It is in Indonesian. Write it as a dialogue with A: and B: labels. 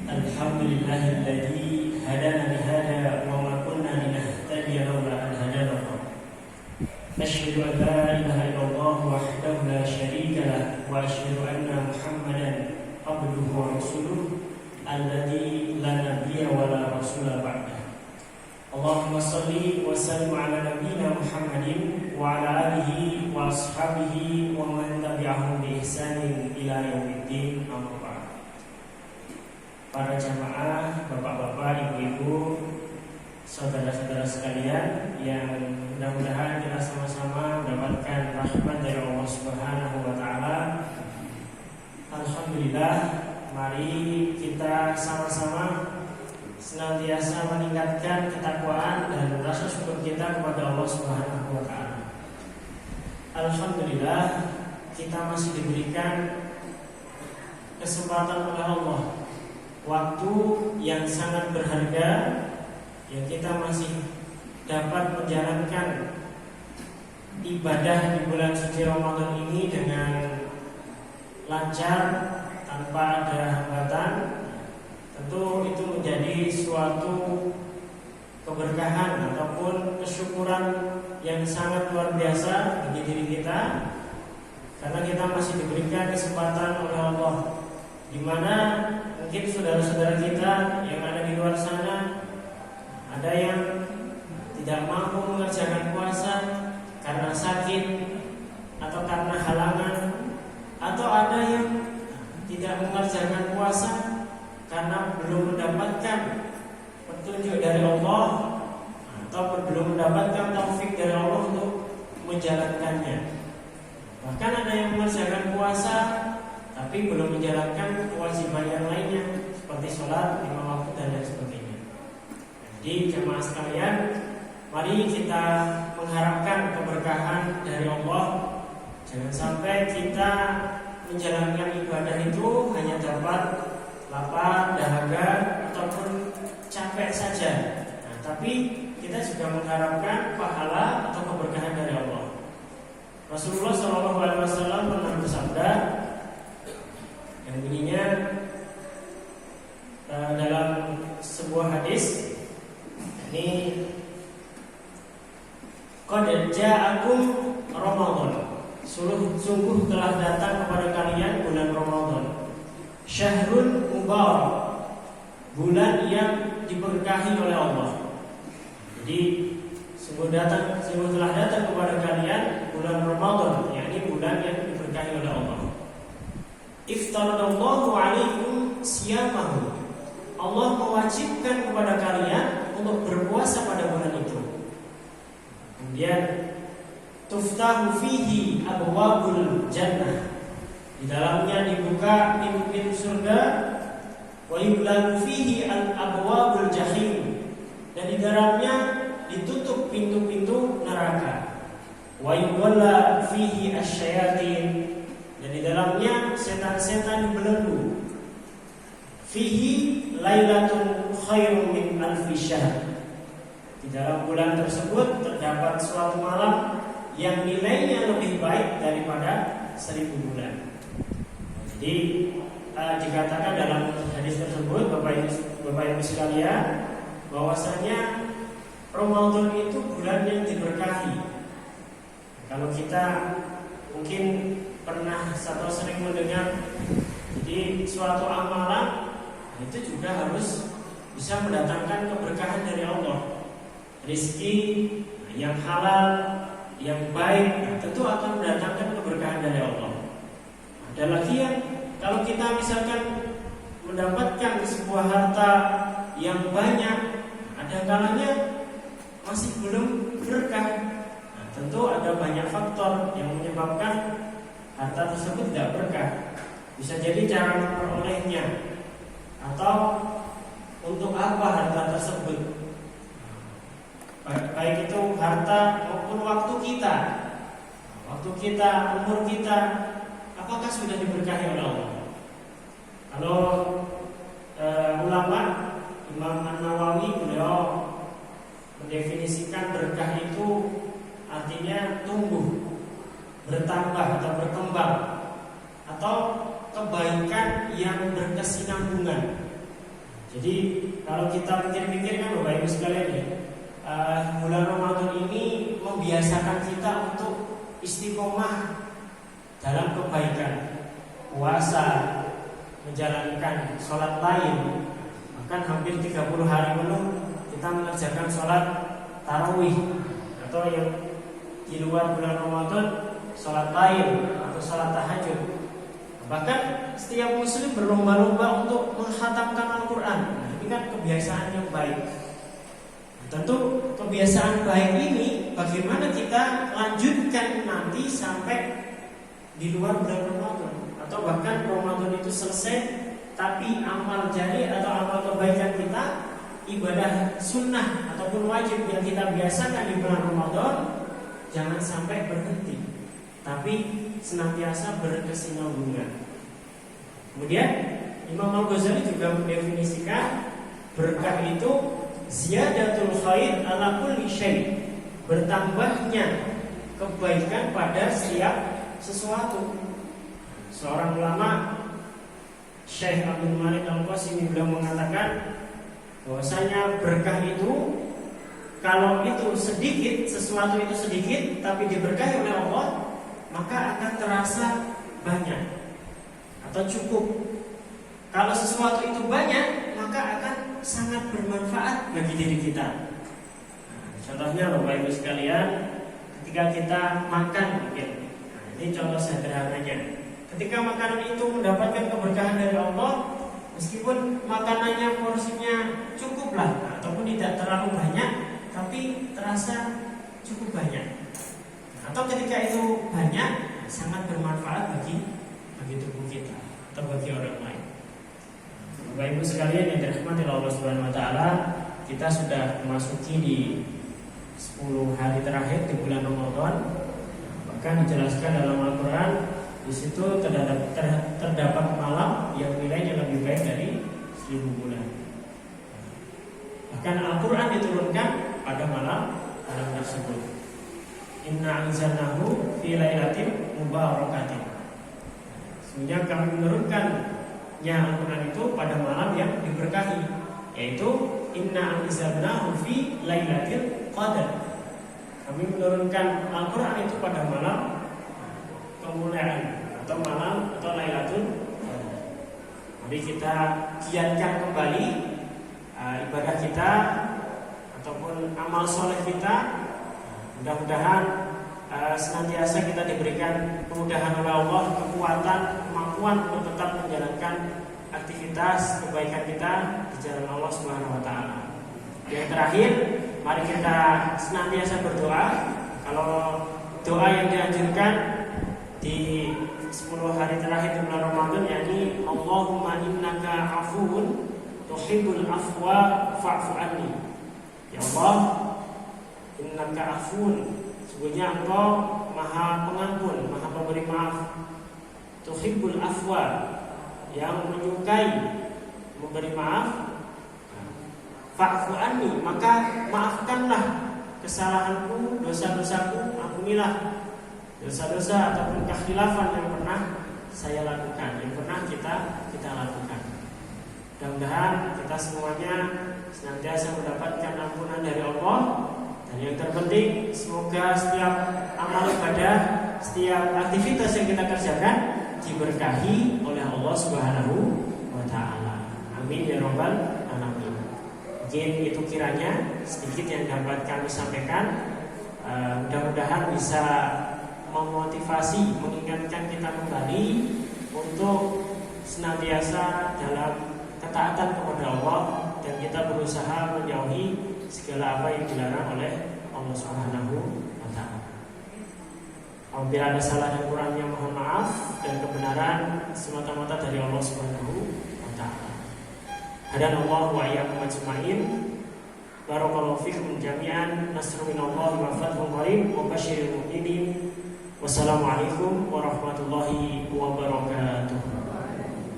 A: Alhamdulillahilladzi hadana lihada wa ma kunna linahtadiya laula an hadana Allah. Asyhadu an la ilaha illallah wahdahu la syarika lah wa asyhadu anna Muhammadan abduhu wa rasuluh alladzi la nabiyya wa la rasula ba'dah. Allahumma shalli wa sallim ala nabiyyina Muhammadin wa ala alihi wa ashabihi wa man tabi'ahum bi ihsanin ila yaumiddin. Amma ba'd. Para jamaah, bapak-bapak, ibu-ibu, saudara-saudara sekalian yang mudah-mudahan kita sama-sama mendapatkan rahmat dari Allah Subhanahu wa taala. Alhamdulillah, mari kita sama-sama senantiasa meningkatkan ketakwaan dan rasa syukur kita kepada Allah Subhanahu wa taala. Alhamdulillah, kita masih diberikan kesempatan oleh Allah, waktu yang sangat berharga yang kita masih dapat menjalankan ibadah di bulan suci Ramadan ini dengan lancar tanpa ada hambatan. Tentu itu menjadi suatu keberkahan ataupun kesyukuran yang sangat luar biasa bagi diri kita, karena kita masih diberikan kesempatan oleh Allah, di mana mungkin saudara-saudara kita yang ada di luar sana ada yang tidak mampu mengerjakan puasa karena sakit atau karena halangan, atau ada yang tidak mengerjakan puasa karena belum mendapatkan petunjuk dari Allah atau belum mendapatkan taufik dari Allah untuk menjalankannya. Bahkan ada yang mengerjakan puasa tapi belum menjalankan kewajiban yang lainnya seperti sholat 5 waktu dan lain sebagainya. Jadi jemaah sekalian, mari kita mengharapkan keberkahan dari Allah. Jangan sampai kita menjalankan ibadah itu hanya dapat lapar, dahaga, ataupun capek saja. Nah, tapi kita juga mengharapkan pahala atau keberkahan dari Allah. Rasulullah SAW pernah bersabda yang bunyinya dalam sebuah hadis, ini qad ja'akum Ramadan, sungguh telah datang kepada kalian bulan Ramadan, syahrun mubarak, bulan yang diberkahi oleh Allah. Jadi sungguh telah datang kepada kalian bulan Ramadan, yakni bulan yang diberkahi oleh Allah. Iftaradallahu alaikum siyamahu, Allah mewajibkan kepada kalian untuk berpuasa pada bulan itu. Kemudian tuftahu fihi abwabul jannah, di dalamnya dibuka pintu-pintu surga. Wa yughlaqu fihi al-abwabul jahim, dan di dalamnya ditutup pintu-pintu neraka. Wa yughalla fihi asyayatin, dan di dalamnya setan-setan dibelenggu. Fihi lailatun khairum min alfi syahr, di dalam bulan tersebut terdapat suatu malam yang nilainya lebih baik daripada 1000 bulan. Jadi dikatakan dalam hadis tersebut, Bapak Ibu sekalian, bahwasanya Ramadan itu bulan yang diberkahi. Kalau kita mungkin pernah atau sering mendengar, jadi suatu amalan itu juga harus bisa mendatangkan keberkahan dari Allah. Rizki yang halal, yang baik, tentu akan mendatangkan keberkahan dari Allah. Ada lagi yang kalau kita misalkan mendapatkan sebuah harta yang banyak, ada kalanya masih belum berkah. Nah, tentu ada banyak faktor yang menyebabkan harta tersebut tidak berkah. Bisa jadi cara memperolehnya, atau untuk apa harta tersebut, baik itu harta maupun waktu kita, umur kita, apakah sudah diberkahi oleh Allah? Kalau ulama Imam An-Nawawi, beliau mendefinisikan berkah itu artinya tumbuh, bertambah atau berkembang, atau kebaikan kebaikan yang berkesinambungan. Jadi kalau kita pikir-pikir kan Bapak Ibu sekalian ya, bulan Ramadan ini membiasakan kita untuk istiqomah dalam kebaikan, puasa, menjalankan sholat lain. Bahkan hampir 30 hari penuh kita mengerjakan sholat tarawih, atau yang di luar bulan Ramadan sholat lain atau sholat tahajud. Bahkan setiap muslim berlomba-lomba untuk menghatamkan Al-Quran. Ini kan kebiasaan yang baik. Tentu kebiasaan baik ini bagaimana kita lanjutkan nanti sampai di luar bulan Ramadan, atau bahkan Ramadan itu selesai tapi amal jari atau amal kebaikan kita, ibadah sunnah ataupun wajib yang kita biasakan di bulan Ramadan jangan sampai berhenti, tapi senantiasa berkesinambungan. Kemudian Imam Al-Ghazali juga mendefinisikan berkah itu ziyadatul khair ala kulli syai', bertambahnya kebaikan pada setiap sesuatu. Seorang ulama Syekh Abdul Malik Al-Qasimi beliau mengatakan bahwasanya berkah itu kalau itu sedikit, sesuatu itu sedikit tapi diberkahi oleh Allah, maka akan terasa banyak atau cukup. Kalau sesuatu itu banyak, maka akan sangat bermanfaat bagi diri kita. Contohnya Bapak Ibu sekalian, ketika kita makan mungkin, ini contoh sederhananya. Ketika makanan itu mendapatkan keberkahan dari Allah, meskipun makanannya porsinya cukuplah ataupun tidak terlalu banyak, tapi terasa cukup banyak. Atau ketika itu banyak, sangat bermanfaat bagi tubuh kita atau bagi orang lain. Bapak Ibu sekalian yang dirahmati Allah Subhanahu wa taala, kita sudah memasuki di 10 hari terakhir di bulan Ramadan. Bahkan dijelaskan dalam Al-Qur'an, di situ terdapat malam yang nilainya lebih baik dari 1000 bulan. Bahkan Al-Qur'an diturunkan pada malam tersebut. Inna anzalnahu fi lailatin mubarakatin. Sehingga kami menurunkannya Al-Quran itu pada malam yang diberkahi, yaitu inna anzalnahu fi lailatul qadar. Kami menurunkan Al-Quran itu pada malam kemuliaan atau malam atau lailatul qadar. Mari kita giatkan kembali ibadah kita ataupun amal soleh kita. Mudah-mudahan senantiasa kita diberikan kemudahan oleh Allah, kekuatan, kemampuan untuk tetap menjalankan aktivitas kebaikan kita di jalan Allah Subhanahu wa taala. Yang terakhir, mari kita senantiasa berdoa. Kalau doa yang dianjurkan di 10 hari terakhir di bulan Ramadan, yakni Allahumma innaka afuwun tuhibbul afwa fa'fu anni. Ya Allah, innaka afuwun, sesungguhnya Engkau Maha Pengampun, Maha Pemberi maaf. Tuhibbul afwa, yang menyukai memberi maaf. Fa'fu anni, maka maafkanlah kesalahanku, dosa-dosaku, ampunilah dosa-dosa ataupun kekhilafan yang pernah saya lakukan, yang pernah kita lakukan. Mudah-mudahan kita semuanya senantiasa mendapatkan ampunan dari Allah. Dan yang terpenting, semoga setiap amal ibadah, setiap aktivitas yang kita kerjakan diberkahi oleh Allah Subhanahu wa taala. Amin ya rabbal alamin. Mungkin itu kiranya sedikit yang dapat kami sampaikan. Mudah-mudahan bisa memotivasi, mengingatkan kita kembali untuk senantiasa dalam ketaatan kepada Allah, dan kita berusaha menjauhi segala apa yang dilarang oleh Allah Subhanahu wa taala. Apabila ada salah dan kurangnya mohon maaf, dan kebenaran semata-mata dari Allah Subhanahu wa taala. Hadanallahu wa iyyakum ajmain. Barakallahu fikum jami'an. Nasrun minallahi wa fathun qarib wa basyiril mu'minin. Wassalamualaikum warahmatullahi wabarakatuh.